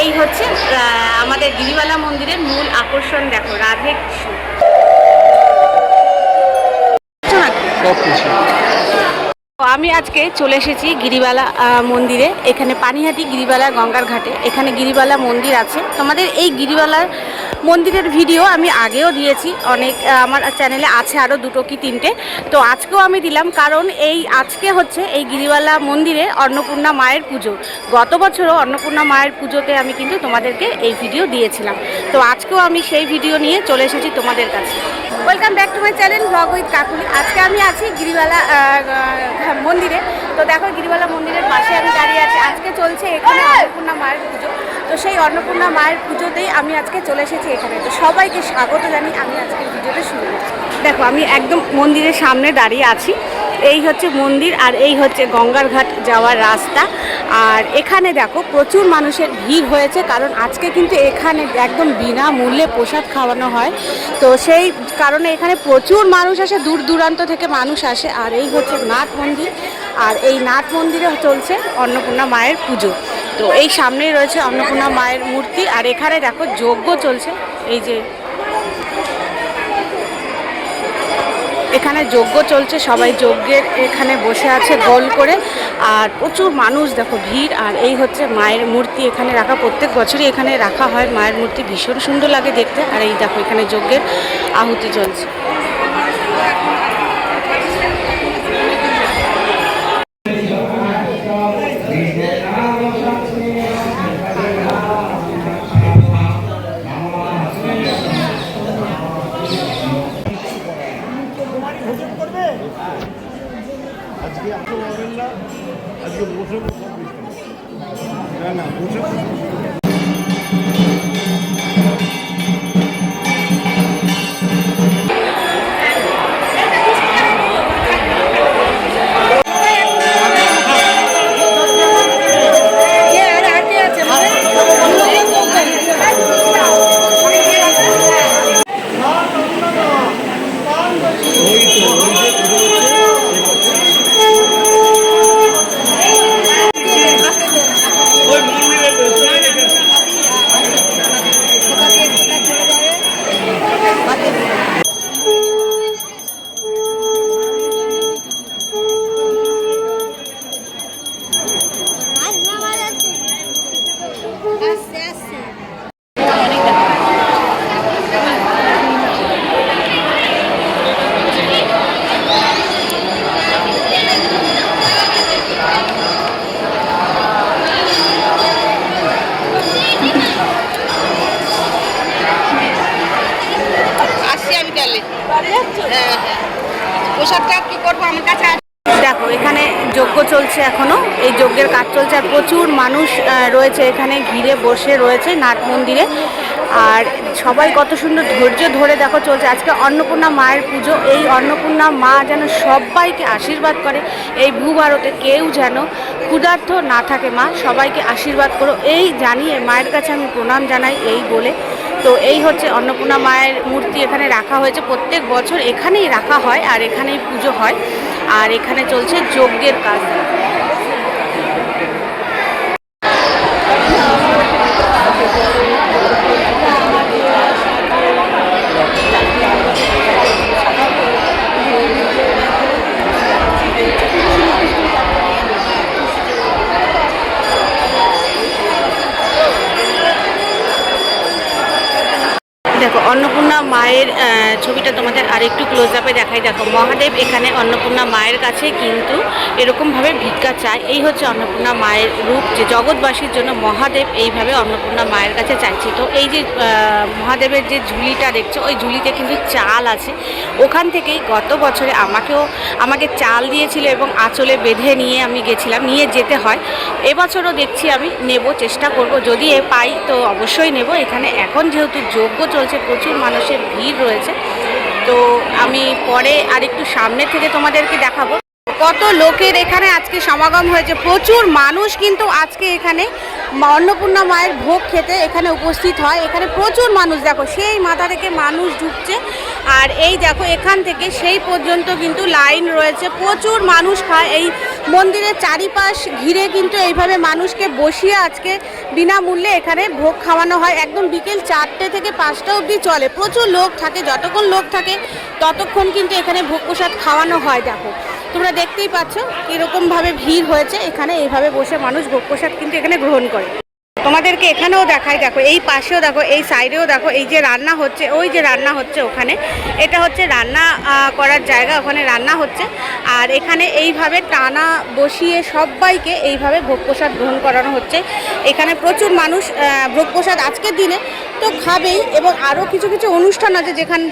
এই হচ্ছে আমাদের গিরিবালা মন্দিরের মূল আকর্ষণ। দেখো রাধে কৃষ্ণ। আমি আজকে চলে এসেছি গিরিবালা মন্দিরে। এখানে পানিহাটি গিরিবালা গঙ্গার ঘাটে এখানে গিরিবালা মন্দির আছে। তোমাদের এই গিরিবালা মন্দিরের ভিডিও আমি আগেও দিয়েছি, অনেক আমার চ্যানেলে আছে আরও 2 কি 3টে। তো আজকেও আমি দিলাম, কারণ আজকে হচ্ছে এই গিরিবালা মন্দিরে অন্নপূর্ণা মায়ের পুজো। গত বছরও অন্নপূর্ণা মায়ের পুজোতে আমি কিন্তু তোমাদেরকে এই ভিডিও দিয়েছিলাম। তো আজকেও আমি সেই ভিডিও নিয়ে চলে এসেছি তোমাদের কাছে। Welcome back to my channel blog with Kakuli. আজকে আমি আছি গিরিবালা মন্দিরে। তো দেখো গিরিবালা মন্দিরের পাশে আমি দাঁড়িয়ে আছি। আজকে চলছে এখানে অন্নপূর্ণা মায়ের পুজো। তো সেই অন্নপূর্ণা মায়ের পুজোতেই আমি আজকে চলে এসেছি এখানে। তো সবাইকে স্বাগত জানি। আমি আজকে ভিডিওটা শুরু করছি। দেখো আমি একদম মন্দিরের সামনে দাঁড়িয়ে আছি। এই হচ্ছে মন্দির আর এই হচ্ছে গঙ্গার ঘাট যাওয়ার রাস্তা। আর এখানে দেখো প্রচুর মানুষের ভিড় হয়েছে, কারণ আজকে কিন্তু এখানে একদম বিনামূল্যে প্রসাদ খাওয়ানো হয়। তো সেই কারণে এখানে প্রচুর মানুষ আসে, দূর দূরান্ত থেকে মানুষ আসে। আর এই হচ্ছে নাট মন্দির, আর এই নাট মন্দিরে চলছে অন্নপূর্ণা মায়ের পুজো। তো এই সামনেই রয়েছে অন্নপূর্ণা মায়ের মূর্তি। আর এখানে দেখো যজ্ঞ চলছে। এই যে এখানে যজ্ঞ চলছে, সবাই যজ্ঞের এখানে বসে আছে গোল করে। আর প্রচুর মানুষ দেখো ভিড়। আর এই হচ্ছে মায়ের মূর্তি এখানে রাখা, প্রত্যেক বছরই এখানে রাখা হয় মায়ের মূর্তি, ভীষণ সুন্দর লাগে দেখতে। আর এই দেখো এখানে যজ্ঞের আহুতি চলছে। প্রসাদটা কি করবো আমার কাছে। দেখো এখানে যজ্ঞ চলছে এখনো, এই যজ্ঞের কাজ চলছে। আর প্রচুর মানুষ রয়েছে এখানে ঘিরে বসে রয়েছে নাট মন্দিরে। আর সবাই কত সুন্দর ধৈর্য ধরে দেখো চলছে। আজকে অন্নপূর্ণা মায়ের পুজো। এই অন্নপূর্ণা মা যেন সবাইকে আশীর্বাদ করে, এই ভূভারতে কেউ যেন ক্ষুধার্ত না থাকে। মা সবাইকে আশীর্বাদ করো এই জানিয়ে মায়ের কাছে আমি প্রণাম জানাই এই বলে। তো এই হচ্ছে অন্নপূর্ণা মায়ের মূর্তি এখানে রাখা হয়েছে, প্রত্যেক বছর এখানেই রাখা হয় আর এখানেই পুজো হয়। আর এখানে চলছে যজ্ঞের কাজ। দেখো অন্নপূর্ণা মায়ের ছবিটা তোমাদের আরেকটু ক্লোজ আপে দেখাই। দেখো মহাদেব এখানে অন্নপূর্ণা মায়ের কাছে কিন্তু এরকমভাবে ভিক্ষা চায়। এই হচ্ছে অন্নপূর্ণা মায়ের রূপ, যে জগৎবাসীর জন্য মহাদেব এইভাবে অন্নপূর্ণা মায়ের কাছে চাইছে। তো এই যে মহাদেবের যে ঝুলিটা দেখছো, ওই ঝুলিতে কিন্তু চাল আছে। ওখান থেকেই গত বছরে আমাকে চাল দিয়েছিল এবং আঁচলে বেঁধে নিয়ে আমি গেছিলাম, নিয়ে যেতে হয়। এবছরও দেখছি আমি নেব, চেষ্টা করব, যদি পাই তো অবশ্যই নেব। এখানে এখন যেহেতু যজ্ঞ চলছে, প্রচুর মানুষের ভিড় রয়েছে। তো আমি পরে আরেকটু সামনে থেকে তোমাদেরকে দেখাবো কত লোকের এখানে আজকে সমাগম হয়েছে। প্রচুর মানুষ কিন্তু আজকে এখানে অন্নপূর্ণা মায়ের ভোগ খেতে এখানে উপস্থিত হয়। এখানে প্রচুর মানুষ, দেখো সেই মাথা থেকে মানুষ ঢুকছে। আর এই দেখো এখান থেকে সেই পর্যন্ত কিন্তু লাইন রয়েছে, প্রচুর মানুষ খায়। এই মন্দিরের চারিপাশ ঘিরে কিন্তু এইভাবে মানুষকে বসিয়ে আজকে বিনামূল্যে এখানে ভোগ খাওয়ানো হয়। একদম বিকেল 4টে থেকে 5টা অবধি চলে। প্রচুর লোক থাকে, যতক্ষণ লোক থাকে ততক্ষণ কিন্তু এখানে ভোগ প্রসাদ খাওয়ানো হয়। দেখো তোমরা দেখতেই পাচ্ছ কীরকমভাবে ভিড় হয়েছে এখানে। এইভাবে বসে মানুষ ভোগ প্রসাদ কিন্তু এখানে গ্রহণ করে। তোমাদেরকে এখানেও দেখাই, দেখো এই পাশেও দেখো, এই সাইডেও দেখো, এই যে রান্না হচ্ছে, ওই যে রান্না হচ্ছে ওখানে, এটা হচ্ছে রান্না করার জায়গা, ওখানে রান্না হচ্ছে। আর এখানে এইভাবে টানা বসিয়ে সবাইকে এইভাবে ভোগ প্রসাদ গ্রহণ করানো হচ্ছে। এখানে প্রচুর মানুষ ভোগ প্রসাদ আজকের দিনে তো খাবেই, এবং আরও কিছু কিছু অনুষ্ঠান আছে যেখানে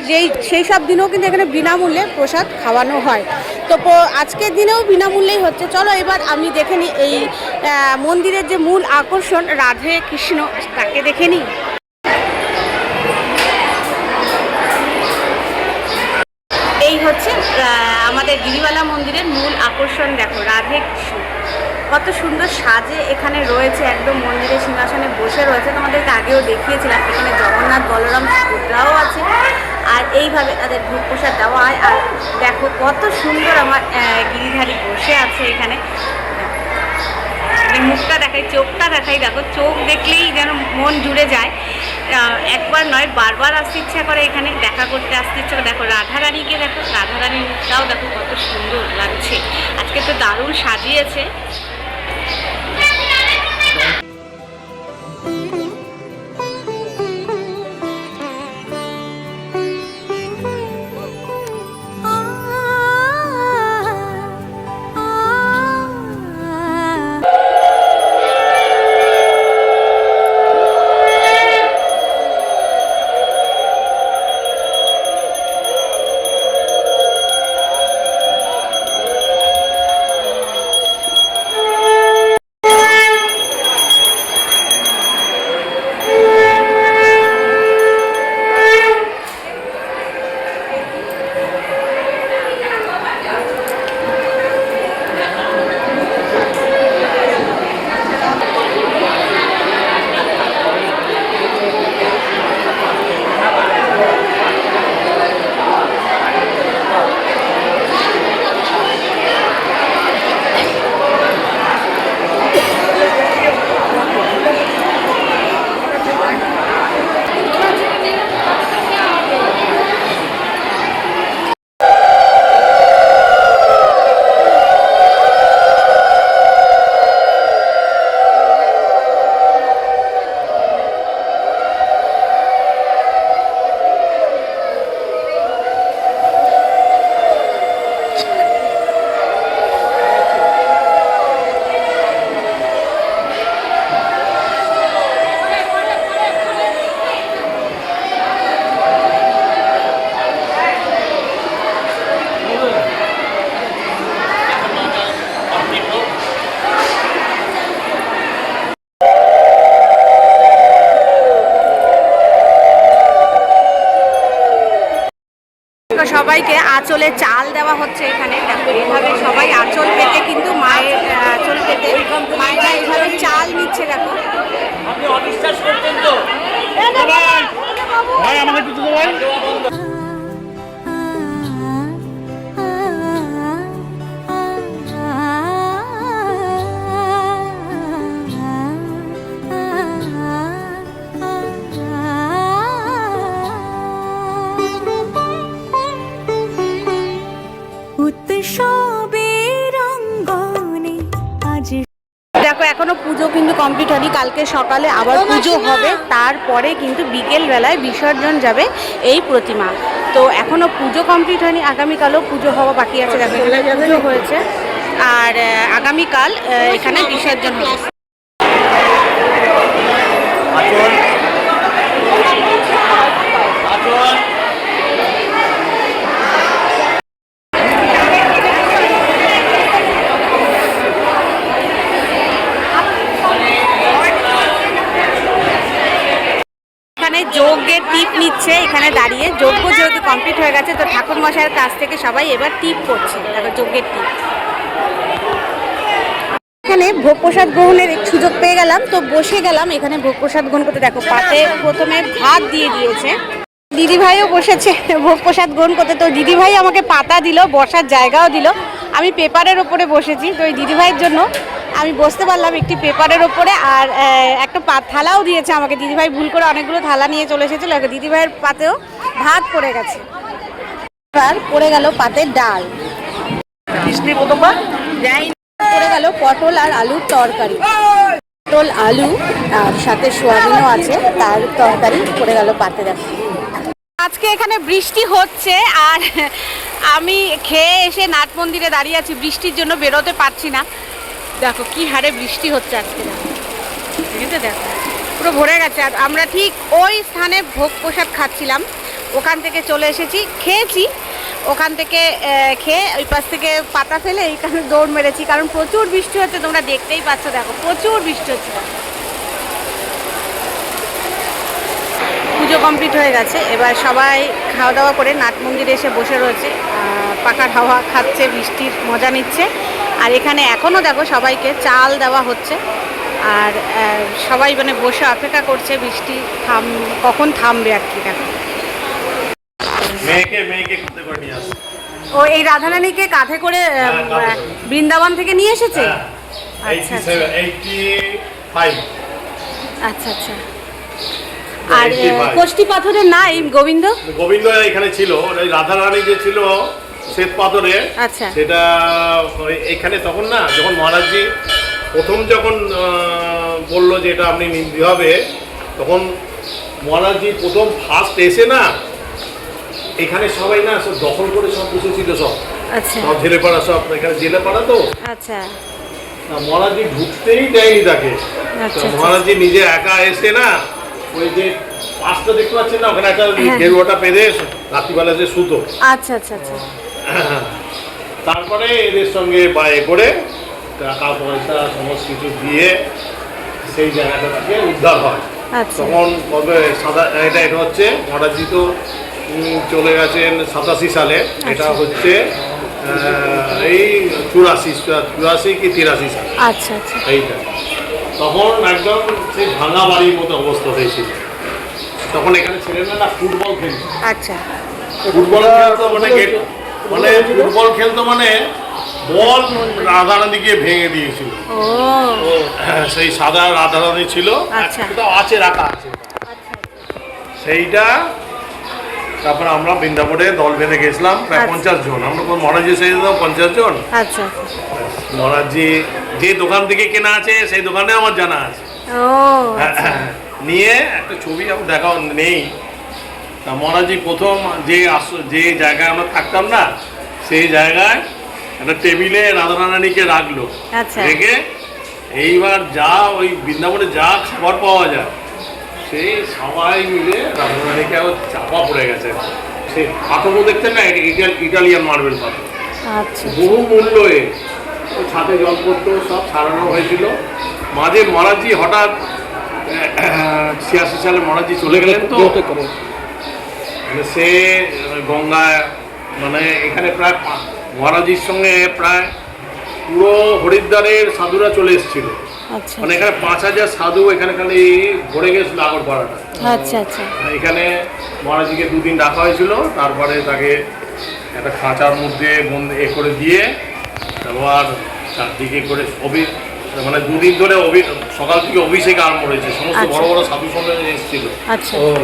সেই সব দিনেও কিন্তু এখানে বিনামূল্যে প্রসাদ খাওয়ানো হয়। তো আজকের দিনেও বিনামূল্যেই হচ্ছে। চলো এবার আমি দেখে নিই এই মন্দিরের যে মূল আকর্ষণ রাধে কৃষ্ণ, তাকে দেখে নিই। এই হচ্ছে আমাদের গিরিবালা মন্দিরের মূল আকর্ষণ। দেখো রাধে কৃষ্ণ কত সুন্দর সাজে এখানে রয়েছে, একদম মন্দিরের সিংহাসনে বসে রয়েছে। তোমাদেরকে আগেও দেখিয়েছিলাম। এখানে জগন্নাথ বলরাম সুভদ্রাও আছে, আর এইভাবে তাদের ভোগ প্রসাদ দেওয়া হয়। আর দেখো কত সুন্দর আমার গিরিধারী বসে আছে এখানে। মুখটা দেখাই, চোখটা দেখাই, দেখো চোখ দেখলেই যেন মন জুড়ে যায়। একবার নয় বারবার আসতে ইচ্ছা করে, এখানে দেখা করতে আসতে ইচ্ছা করে। দেখো রাধারানীকে দেখো, রাধারানীর মুখটাও দেখো কত সুন্দর লাগছে। আজকে তো দারুণ সাজিয়েছে। সবাইকে আঁচলে চাল দেওয়া হচ্ছে এখানে। দেখো এইভাবে সবাই আঁচল পেতে কিন্তু মায়ের আঁচল পেতে মায়েরা এইভাবে চাল নিচ্ছে। দেখো আপনি অবিশ্বাস করতেন তো ভাই, আমাকে একটু দিতে ভাই। দেখো এখনো পুজো কিন্তু কমপ্লিট হয়নি, কালকে সকালে আবার পুজো হবে, তারপরে কিন্তু বিকেল বেলায় বিসর্জন যাবে এই প্রতিমা। তো এখনো পুজো কমপ্লিট হয়নি, আগামীকালও পুজো হওয়া বাকি আছে। দেখো পুজো হয়েছে, আর আগামীকাল এখানে বিসর্জন হবে। যজ্ঞের টিপ নিচ্ছে এখানে দাঁড়িয়ে। যজ্ঞ যেহেতু কমপ্লিট হয়ে গেছে, তো ঠাকুর মশাইয়ের কাছ থেকে সবাই এবার টিপ করছে। দেখো যজ্ঞের টিপ। এখানে ভোগ প্রসাদ গ্রহণের সুযোগ পেয়ে গেলাম, তো বসে গেলাম এখানে ভোগ প্রসাদ গ্রহণ করতে। দেখো পাতে প্রথমে ভাত দিয়ে দিয়েছে, দিদিভাইও বসেছে ভোগ প্রসাদ গ্রহণ করতে। তো দিদিভাই আমাকে পাতা দিল, বসার জায়গাও দিল, আমি পেপারের ওপরে বসেছি, তো এই দিদিভাইয়ের জন্য আমি বসতে পারলাম একটি পেপারের ওপরে। আর একটা থালাও দিয়েছে আমাকে, দিদিভাই ভুল করে অনেকগুলো থালা নিয়ে চলে এসেছিলো, দিদিভাইয়ের পাতেও ভাত পড়ে গেছে। এবার পড়ে গেল পাতে ডাল, কৃষ্ণি প্রথমবার যাই পড়ে গেল পটল আর আলুর তরকারি, পটল আলু আর সাথে সোয়াবিনও আছে, তার তরকারি পড়ে গেল পাতে। দেখো আজকে এখানে বৃষ্টি হচ্ছে, আর আমি খেয়ে এসে নাট মন্দিরে দাঁড়িয়ে আছি, বৃষ্টির জন্য বেরোতে পারছি না। দেখো কি হারে বৃষ্টি হচ্ছে আজকে, ঠিক আছে? দেখো পুরো ভরে গেছে। আর আমরা ঠিক ওই স্থানে ভোগ প্রসাদ খাচ্ছিলাম, ওখান থেকে চলে এসেছি, খেয়েছি ওখান থেকে, খেয়ে ওই পাশ থেকে পাতা ফেলে এইখানে দৌড় মেরেছি, কারণ প্রচুর বৃষ্টি হচ্ছে, তোমরা দেখতেই পাচ্ছ। দেখো প্রচুর বৃষ্টি হচ্ছে। পুজো কমপ্লিট হয়ে গেছে, এবার সবাই খাওয়া দাওয়া করে নাট মন্দিরে এসে বসে রয়েছে, পাখার হাওয়া খাচ্ছে, বৃষ্টির মজা নিচ্ছে। আর এখানে এখনও দেখো সবাইকে চাল দেওয়া হচ্ছে, আর সবাই মানে বসে অপেক্ষা করছে বৃষ্টি কখন থামবে আর কি। দেখো ও এই রাধারানীকে কাঁধে করে বৃন্দাবন থেকে নিয়ে এসেছে। আচ্ছা আচ্ছা আচ্ছা। আর কোষ্ঠী পাথরের না এই গোবিন্দ এখানে ছিল, রাধারানী যে ছিল শ্বেত পাথরে, আচ্ছা সেটা এখানে তখন না, যখন মহারাজজি প্রথম যখন বললো যে এটা আপনি নিতে হবে, তখন মহারাজজি প্রথম ফার্স্ট এসে না এখানে সবাই না সব দখল করে সব বসেছিল, সব আচ্ছা সব জেলেপাড়া, সব এখানে জেলেপাড়া তো। আচ্ছা মহারাজজি ঢুকতেই দেয়নি তাকে, মহারাজজি নিজে একা এসে না ওই যে পাঁচটা দেখতে পাচ্ছেন না, ওখানে একটা গেরুয়াটা পেঁধে রাত্রিবেলা যে সুতো। আচ্ছা আচ্ছা আচ্ছা। তারপরে এদের সঙ্গে বায়ে করে টাকা পয়সা সমস্ত কিছু দিয়ে সেই জায়গাটা থেকে উদ্ধার হয়। তখন কবে সাদা এটা হচ্ছে মহারাজজি তো চলে গেছেন 87 সালে, এটা হচ্ছে এই 84 কি 83 সালে। আচ্ছা আচ্ছা। এইটা তখন একদম সেই ভাঙা বাড়ির মতো অবস্থা হয়েছিল। তখন এখানে ছেলেরা না ফুটবল খেলতো। আচ্ছা ফুটবল খেলতো মানে ফুটবল খেলতো মানে বল রাধারানীকে ভেঙে দিয়েছিল। সেই সাদা রাধারানী ছিল, আছে রাখা আছে সেইটা। তারপরে আমরা বৃন্দাবনে দল বেঁধে গেছিলাম প্রায় 50 জন। আমরা মহারাজজি সেই 50 জন। আচ্ছা মহারাজজি যে দোকান থেকে কেনা আছে সেই দোকানে আমার জানা আছে। নিয়ে একটা ছবি আমার দেখা নেই। তা মহারাজজি প্রথম যে জায়গায় আমরা থাকতাম না, সেই জায়গায় একটা টেবিলে রাধারানীকে রাখলো, রেখে এইবার যা ওই বৃন্দাবনে যা খাবার পাওয়া যায় সেই সবাই মিলে রাধারানীকে চাপা পড়ে গেছে। সেই পাথরও দেখতেন না, ইটালিয়ান মার্বেল পাথর, বহু মূল্য। ওই ছাদে জল পড়তো, সব সারানো হয়েছিল। মাঝে মহারাজজি হঠাৎ 86 সালে মহারাজজি চলে গেলেন, তো সে গঙ্গায় মানে এখানে প্রায় মহারাজজির সঙ্গে প্রায় পুরো হরিদ্বারের সাধুরা চলে এসেছিল। মানে এখানে 5000 সাধু এখানে খালি ভরে গেছিল আগরপাড়াটা। আচ্ছা আচ্ছা। এখানে মহারাজজিকে 2 দিন রাখা হয়েছিল, তারপরে তাকে একটা খাঁচার মধ্যে করে দিয়ে আবার চারদিকে করে মানে 2 দিন ধরে সকাল থেকে অভিষেক আরম্ভ হয়েছে। সমস্ত বড় বড় সাধু সম্মেলন এসেছিল,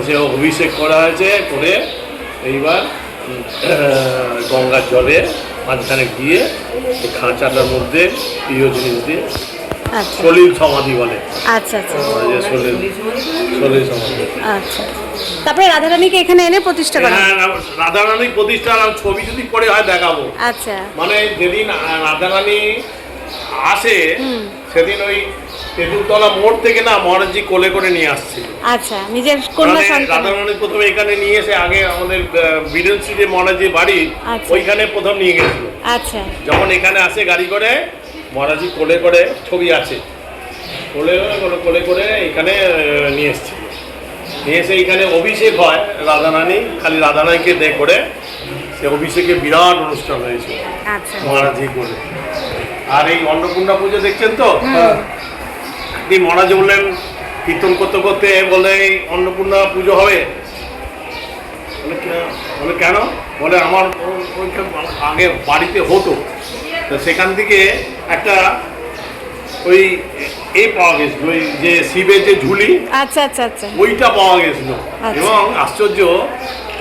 সে অভিষেক করা হয়েছে। করে এইবার গঙ্গার জলে মাঝখানে গিয়ে খাঁচাটার মধ্যে প্রিয় জিনিস দিয়ে সলিল সমাধি বলে। আচ্ছা আচ্ছা। সলিল সমাধি। আচ্ছা। তারপরে রাধারানীকে এখানে এনে প্রতিষ্ঠা করা। হ্যাঁ, রাধারানী প্রতিষ্ঠা ছবি যদি পরে হয় দেখাবো। আচ্ছা। মানে যেদিন রাধারানী আসে সেদিন ওই তেঁতুলতলা মোড় থেকে না মহারাজজি কোলে করে নিয়ে আসছিল। আচ্ছা, নিজের কন্যা সন্তান। রাধারানী প্রথমে এখানে নিয়ে এসে আগে আমাদের বিডেন স্ট্রিটে মহারাজজির বাড়ি, ওইখানে প্রথম নিয়ে গেছিল। আচ্ছা। যখন এখানে আসে গাড়ি করে, মহারাজজি কোলে করে, ছবি আছে, কোলে করে এখানে নিয়ে এসেছিল। নিয়ে এসে এইখানে অভিষেক হয় রাধারানী, খালি রাধারানীকে করে সে অভিষেকে বিরাট অনুষ্ঠান হয়েছিল মহারাজজি করে। আর এই অন্নপূর্ণা পুজো দেখছেন তো, মহারাজ বললেন কীর্তন করতে করতে, বলে এই অন্নপূর্ণা পুজো হবে। বলে কেন? বলে আমার আগে বাড়িতে হতো, তো সেখান থেকে একটা ওই এই পাওয়া গেছিল, ওই যে শিবের যে ঝুলি, আচ্ছা আচ্ছা আচ্ছা। ওইটা পাওয়া গেছিল। আচ্ছা। এবং আশ্চর্য,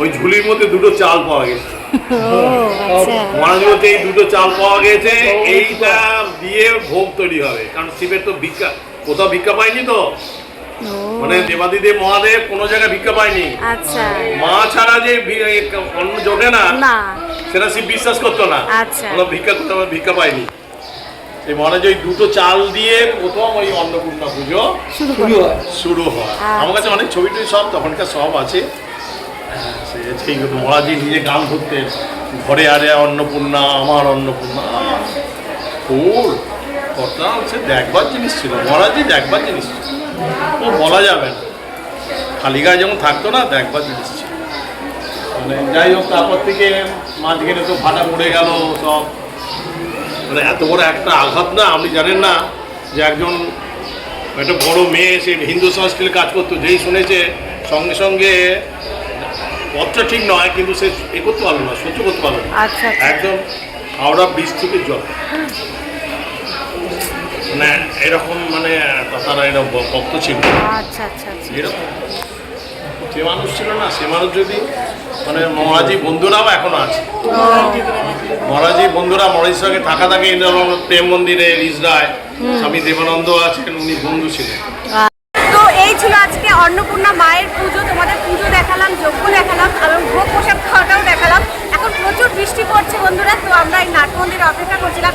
ওই ঝুলির মধ্যে দুটো চাল পাওয়া গেছে। ও আচ্ছা। মহারাজের মধ্যে এই দুটো চাল পাওয়া গেছে, এইটা দিয়ে ভোগ তৈরি হবে। কারণ শিবের তো ভিক্ষা কোথাও ভিক্ষা পায়নি, তো ও মানে দেবাদিদেব মহাদেব কোনো জায়গায় ভিক্ষা পায়নি। আচ্ছা মা ছাড়া যে অন্ন জোটে না, না, সেটা শিব বিশ্বাস করতো না। আচ্ছা। ওরা ভিক্ষা পায়নি। এই মহারাজ ওই দুটো চাল দিয়ে প্রথম ওই অন্নপূর্ণা পুজো শুরু হয়। আমার কাছে অনেক ছবি টবি সব তখনকার সব আছে। সেই মহারাজি নিজে গান ধরতেন, ঘরে আরে অন্নপূর্ণা আমার অন্নপূর্ণা। ফুল কথা হচ্ছে দেখবার জিনিস ছিল, মহারাজি দেখবার জিনিস ছিল, ও বলা যাবে না। খালি গায়ে যেমন থাকতো না, দেখবার জিনিস ছিল। মানে যাই হোক, তারপর থেকে মাঝখানে তো ফাটা পড়ে গেল সব। মানে এত বড় একটা আঘাত না, আপনি জানেন না যে একজন একটা বড় মেয়ে সে হিন্দু সংস্কৃতির কাজ করতো, যেই শুনেছে সঙ্গে সঙ্গে পথটা ঠিক নয়, কিন্তু সে এ করতে পারলো না, সহ্য করতে পারলো না। আচ্ছা একদম হাওড়া ব্রিজ থেকে জল, মানে এরকম, মানে তারা এরকম ভক্ত ছিল। আচ্ছা আচ্ছা আচ্ছা। এরকম যে মানুষ ছিল না, সে মানুষ যদি মানে মহারাজি বন্ধুরাও এখনো আছে। মহারাজি বন্ধুরা মহারাজের সঙ্গে থাকা থাকে। প্রেম মন্দিরে রিজরায় স্বামী দেবানন্দ আছেন, উনি বন্ধু ছিলেন। তো এই ছিল আজকে অন্নপূর্ণা মায়ের পুজো। তোমাদের পুজো দেখালাম, যজ্ঞ দেখালাম, এবং ভোগ প্রসাদ খাওয়াটাও দেখালাম। এখন প্রচুর বৃষ্টি পড়ছে বন্ধুরা, তো আমরা এই নাট মন্দিরে অপেক্ষা করছিলাম